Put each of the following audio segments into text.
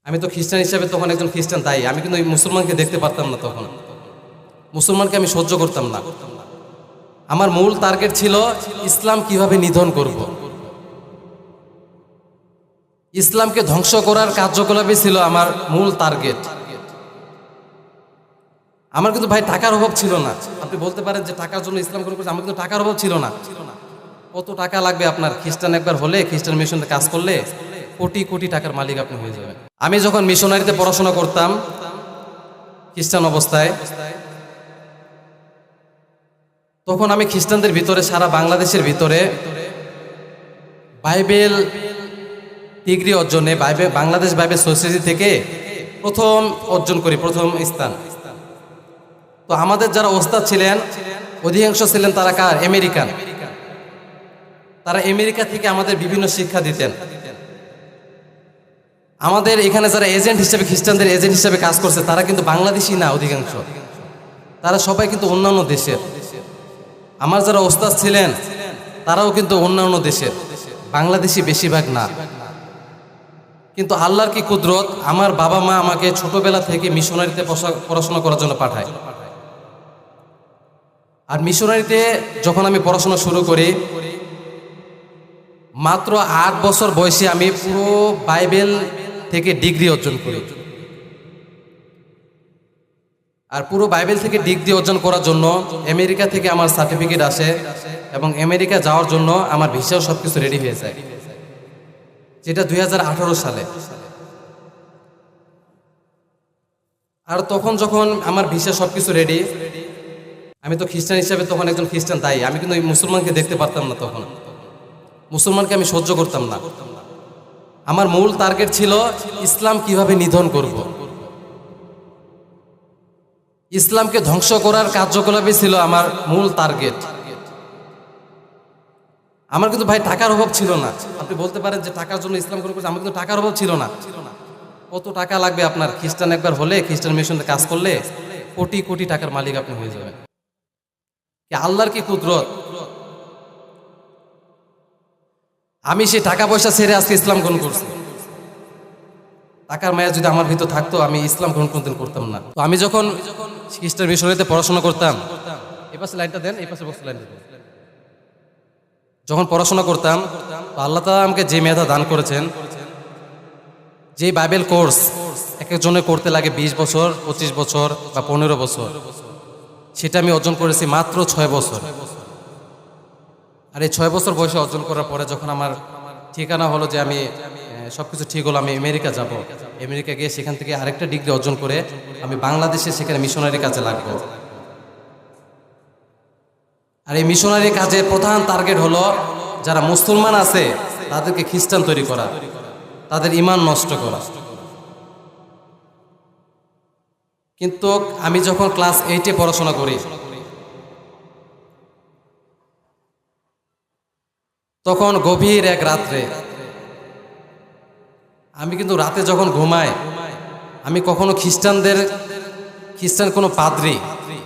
আমি তো খ্রিস্টান হিসাবে তখন একজন খ্রিস্টান, তাই আমি কিন্তু ওই মুসলমানকে দেখতে পারতাম না। তখন মুসলমানকে আমি সহ্য করতাম না। আমার মূল টার্গেট ছিল ইসলাম কিভাবে নিধন করব। ইসলামকে ধ্বংস করার কার্যকলাপই ছিল আমার মূল টার্গেট। আমার কিন্তু ভাই টাকার অভাব ছিল না। আপনি বলতে পারেন যে টাকার জন্য ইসলাম গ্রহণ করছে, আমার কিন্তু টাকার অভাব ছিল না। কত টাকা লাগবে আপনার? খ্রিস্টান একবার হলে, খ্রিস্টান মিশনে কাজ করলে কোটি কোটি টাকার মালিক আপনি হয়ে যাবেন। আমি যখন মিশনারিতে পড়াশোনা করতাম খ্রিস্টান অবস্থায়, তখন আমি খ্রিস্টানদের ভিতরে, সারা বাংলাদেশের ভিতরে বাইবেল ডিগ্রি অর্জনে বাংলাদেশ বাইবেল সোসাইটি থেকে প্রথম অর্জন করি, প্রথম স্থান। তো আমাদের যারা ওস্তাদ ছিলেন অধিকাংশ ছিলেন তারা কার? আমেরিকান। তারা আমেরিকা থেকে আমাদের বিভিন্ন শিক্ষা দিতেন। আমাদের এখানে যারা এজেন্ট হিসেবে, খ্রিস্টানদের এজেন্ট হিসেবে কাজ করছে, তারা কিন্তু বাংলাদেশি না অধিকাংশ, তারা সবাই কিন্তু অন্যান্য দেশের। আমার যারা ওস্তাদ ছিলেন তারাও কিন্তু অন্যান্য দেশের, বাংলাদেশি বেশিরভাগ না। কিন্তু আল্লাহর কি কুদরত, আমার বাবা মা আমাকে ছোটবেলা থেকে মিশনারিতে পড়াশোনা করার জন্য পাঠায়। আর মিশনারিতে যখন আমি পড়াশোনা শুরু করি, মাত্র 8 বছর বয়সে আমি পুরো বাইবেল থেকে ডিগ্রি অর্জন করি। আর পুরো বাইবেল থেকে ডিগ্রি অর্জন করার জন্য আমেরিকা থেকে আমার সার্টিফিকেট আসে, এবং আমেরিকা যাওয়ার জন্য আমার ভিসাও সবকিছু রেডি হয়ে যায়, যেটা 2018 সালে। আর তখন যখন আমার ভিসা সবকিছু রেডি, আমি তো খ্রিস্টান হিসাবে তখন একজন খ্রিস্টান, তাই আমি কিন্তু ওই মুসলমানকে দেখতে পারতাম না। তখন মুসলমানকে আমি সহ্য করতাম না। আমার মূল টার্গেট ছিল ইসলাম কিভাবে নিধন করব। ইসলামকে ধ্বংস করার কার্যকলাপই ছিল আমার মূল টার্গেট। আমার কিন্তু ভাই টাকার অভাব ছিল না। আপনি বলতে পারেন যে টাকার জন্য ইসলাম গ্রহণ করছে, আমার কিন্তু টাকার অভাব ছিল না। কত টাকা লাগবে আপনার? খ্রিস্টান একবার হলে, খ্রিস্টান মিশনে কাজ করলে কোটি কোটি টাকার মালিক আপনি হয়ে যাবেন। আল্লাহর কি কুদরত, আমি সেই টাকা পয়সা ছেড়ে আজকে ইসলাম গ্রহণ করছি। টাকার মায়া যদি আমার ভিতর থাকতো, আমি ইসলাম গ্রহণ কোনদিন করতাম না। তো আমি যখন খ্রিস্টান মিশনারিতে পড়াশোনা করতাম, এই পাশে লাইনটা দেন, এই পাশে বক্স লাইনটা দেন। যখন পড়াশোনা করতাম, তো আল্লাহ তাআলা আমাকে যে মেধা দান করেছেন, যে বাইবেল কোর্স এক একজনের করতে লাগে 20 বছর, 25 বছর বা 15 বছর, সেটা আমি অর্জন করেছি মাত্র 6 বছর। আর এই 6 বছর বয়সে অর্জন করার পরে যখন আমার ঠিকানা হলো যে আমি সবকিছু ঠিক হলো, আমি আমেরিকা যাব, আমেরিকা গিয়ে সেখান থেকে আরেকটা ডিগ্রি অর্জন করে আমি বাংলাদেশে সেখানে মিশনারি কাজে লাগবো। আর এই মিশনারি কাজের প্রধান টার্গেট হলো যারা মুসলমান আছে তাদেরকে খ্রিস্টান তৈরি করা, তাদের ঈমান নষ্ট করা। কিন্তু আমি যখন ক্লাস 8-এ পড়াশোনা করি, তখন গভীর এক রাত্রে, আমি কিন্তু রাতে যখন ঘুমাই, আমি কখনো খ্রিস্টান কোনো পাদ্রী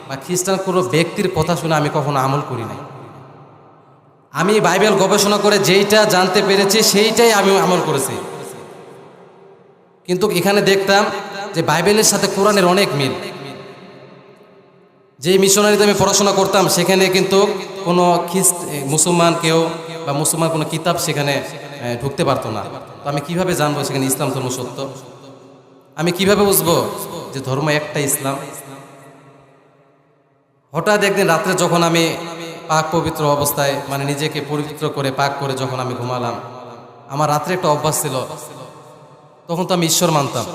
বা খ্রিস্টান কোনো ব্যক্তির কথা শুনে আমি কখনো আমল করি নাই। আমি বাইবেল গবেষণা করে যেইটা জানতে পেরেছি সেইটাই আমি আমল করেছি। কিন্তু এখানে দেখতাম যে বাইবেলের সাথে কোরআনের অনেক মিল। যে মিশনারিতে আমি পড়াশোনা করতাম সেখানে কিন্তু কোনো মুসলমান কেউ বা মুসলমান কোনো কিতাব সেখানে ঢুকতে পারতো না। তো আমি কিভাবে জানবো সেখানে ইসলাম ধর্ম সত্য? আমি কিভাবে বুঝবো যে ধর্ম একটা ইসলাম? হঠাৎ একদিন রাত্রে যখন আমি পাক পবিত্র অবস্থায়, মানে নিজেকে পবিত্র করে পাক করে যখন আমি ঘুমালাম, আমার রাত্রে একটা অভ্যাস ছিল, তখন তো আমি ঈশ্বর মানতাম,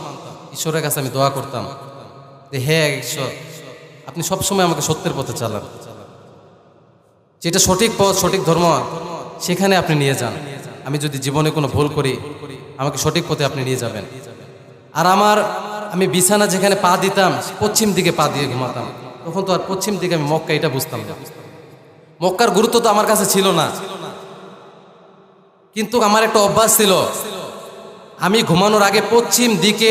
ঈশ্বরের কাছে আমি দোয়া করতাম যে হে ঈশ্বর, আপনি সবসময় আমাকে সত্যের পথে চালান, যেটা সঠিক পথ, সঠিক ধর্ম, সেখানে আপনি নিয়ে যান। আমি যদি জীবনে কোনো ভুল করি, আমাকে সঠিক পথে আপনি নিয়ে যাবেন। আর আমি বিছানা যেখানে পা দিতাম, পশ্চিম দিকে পা দিয়ে ঘুমাতাম। তখন তো আর পশ্চিম দিকে, আমি মক্কা এটা বুঝতাম না। মক্কার গুরুত্ব তো আমার কাছে ছিল না, কিন্তু আমার একটা অভ্যাস ছিল, আমি ঘুমানোর আগে পশ্চিম দিকে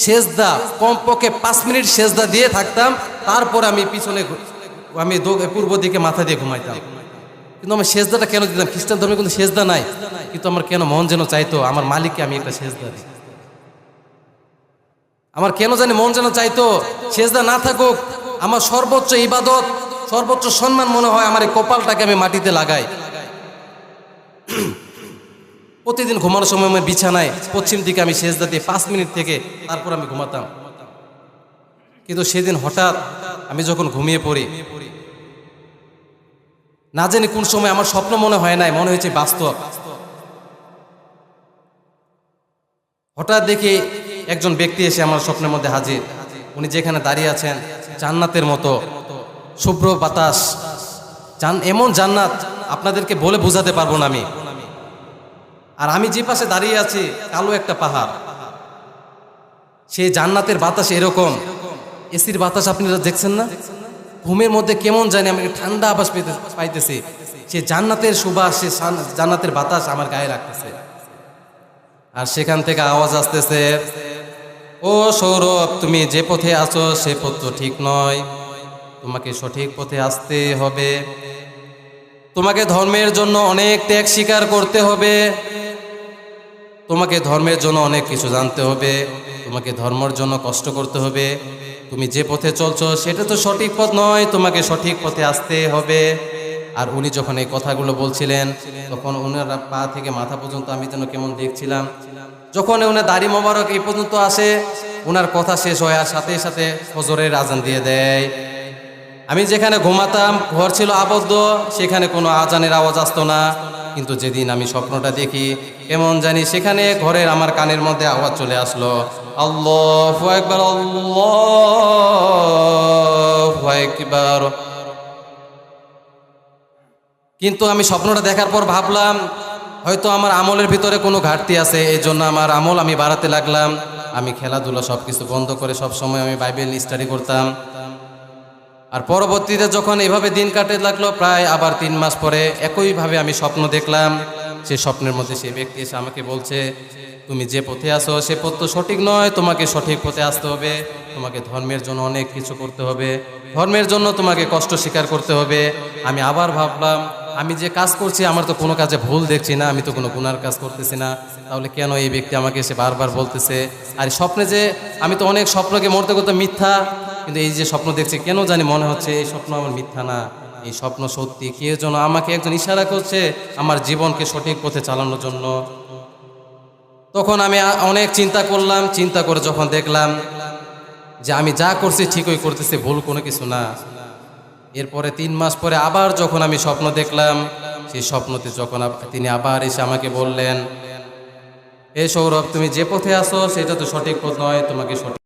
সেজদা, কমপক্ষে 5 মিনিট সেজদা দিয়ে থাকতাম। তারপর আমি পিছনে, আমি পূর্ব দিকে মাথা দিয়ে ঘুমাইতাম। কিন্তু আমি সেজদাটা কেন দিতাম? খ্রিস্টান ধর্মে কিন্তু সেজদা নাই, কিন্তু আমার কেন মন যেন চাইতো আমার মালিককে আমি একটা সেজদা দিই। আমার কেন জানি মন যেন চাইতো সেজদা না থাকুক, আমার সর্বোচ্চ ইবাদত, সর্বোচ্চ সম্মান মনে হয় আমার এই কপালটাকে আমি মাটিতে লাগাই। প্রতিদিন ঘুমানোর সময় আমার বিছানায় পশ্চিম দিকে আমি সেজদা দিয়ে 5 মিনিট থেকে তারপর আমি ঘুমাতাম। কিন্তু সেদিন হঠাৎ আমি যখন ঘুমিয়ে পড়ি, না জানি কোন সময় আমার স্বপ্ন মনে হয় নাই, মনে হয়েছে বাস্তব। হঠাৎ দেখি একজন ব্যক্তি এসে আমার স্বপ্নের মধ্যে হাজির। উনি যেখানে দাঁড়িয়ে আছেন জান্নাতের মতো শুভ্র বাতাস, এমন জান্নাত আপনাদেরকে বলে বোঝাতে পারবো না আমি। আর আমি যে পাশে দাঁড়িয়ে আছি কালো একটা পাহাড়। সেই জান্নাতের বাতাস এরকম, এসির বাতাস আপনারা দেখছেন না, ঘুমের মধ্যে কেমন জানি আমাকে ঠান্ডা আবাস পাইতেছি। সে জান্নাতের সুবাস, সে জান্নাতের বাতাস আমার গায়ে রাখতেছে। আর সেখান থেকে আওয়াজ আসতেছে, ও সৌরভ, তুমি যে পথে আছো সে পথ তো ঠিক নয়, তোমাকে সঠিক পথে আসতে হবে, তোমাকে ধর্মের জন্য অনেক ত্যাগ স্বীকার করতে হবে, তোমাকে ধর্মের জন্য অনেক কিছু জানতে হবে, তোমাকে ধর্মের জন্য কষ্ট করতে হবে, তুমি যে পথে চলছো সেটা তো সঠিক পথ নয়, তোমাকে সঠিক পথে আসতে হবে। আর উনি যখন এই কথাগুলো বলছিলেন তখন ওনার পা থেকে মাথা পর্যন্ত আমি যেন কেমন দেখছিলাম। যখন ওনার দাড়ি মোবারক এই পর্যন্ত আসে, ওনার কথা শেষ হয় আর সাথে সাথে ফজরের আজান দিয়ে দেয়। আমি যেখানে ঘুমাতাম ঘর ছিল আবদ্ধ, সেখানে কোনো আজানের আওয়াজ আসতো না। কিন্তু যেদিন আমি স্বপ্নটা দেখি কেমন জানি সেখানে ঘরের আমার কানের মধ্যে আওয়াজ চলে আসলো, আল্লাহু আকবার, আল্লাহু আকবার। কিন্তু আমি স্বপ্নটা দেখার পর ভাবলাম হয়তো আমার আমলের ভিতরে কোনো ঘাটতি আছে, এই জন্য আমার আমল আমি বাড়াতে লাগলাম। আমি খেলাধুলা সব কিছু বন্ধ করে সব সময় আমি বাইবেল স্টাডি করতাম। আর পরবর্তীতে যখন এভাবে দিন কাটতে লাগলো, প্রায় আবার 3 মাস পরে একইভাবে আমি স্বপ্ন দেখলাম। সেই স্বপ্নের মধ্যে সেই ব্যক্তি এসে আমাকে বলছে, তুমি যে পথে আসো সে পথ তো সঠিক নয়, তোমাকে সঠিক পথে আসতে হবে, তোমাকে ধর্মের জন্য অনেক কিছু করতে হবে, ধর্মের জন্য তোমাকে কষ্ট স্বীকার করতে হবে। আমি আবার ভাবলাম আমি যে কাজ করছি আমার তো কোনো কাজে ভুল দেখছি না, আমি তো কোনো গুনার কাজ করতেছি না, তাহলে কেন এই ব্যক্তি আমাকে এসে বারবার বলতেছে। আর স্বপ্নে যে আমি তো অনেক স্বপ্নকে মরতে করতে মিথ্যা, কিন্তু এই যে স্বপ্ন দেখছি কেন জানি মনে হচ্ছে এই স্বপ্ন আমার মিথ্যা না, এই স্বপ্ন সত্যি। কে যেন আমাকে একজন ইশারা করছে আমার জীবনকে সঠিক পথে চালানোর জন্য। তখন আমি অনেক চিন্তা করলাম, চিন্তা করে যখন দেখলাম যে আমি যা করছি ঠিকই করতেছি, ভুল কোনো কিছু না। এরপরে 3 মাস পরে আবার যখন আমি স্বপ্ন দেখলাম, সেই স্বপ্নতে যখন তিনি আবার এসে আমাকে বললেন, এ সৌরভ, তুমি যে পথে আসো সেটা তো সঠিক পথ নয়, তোমাকে সঠিক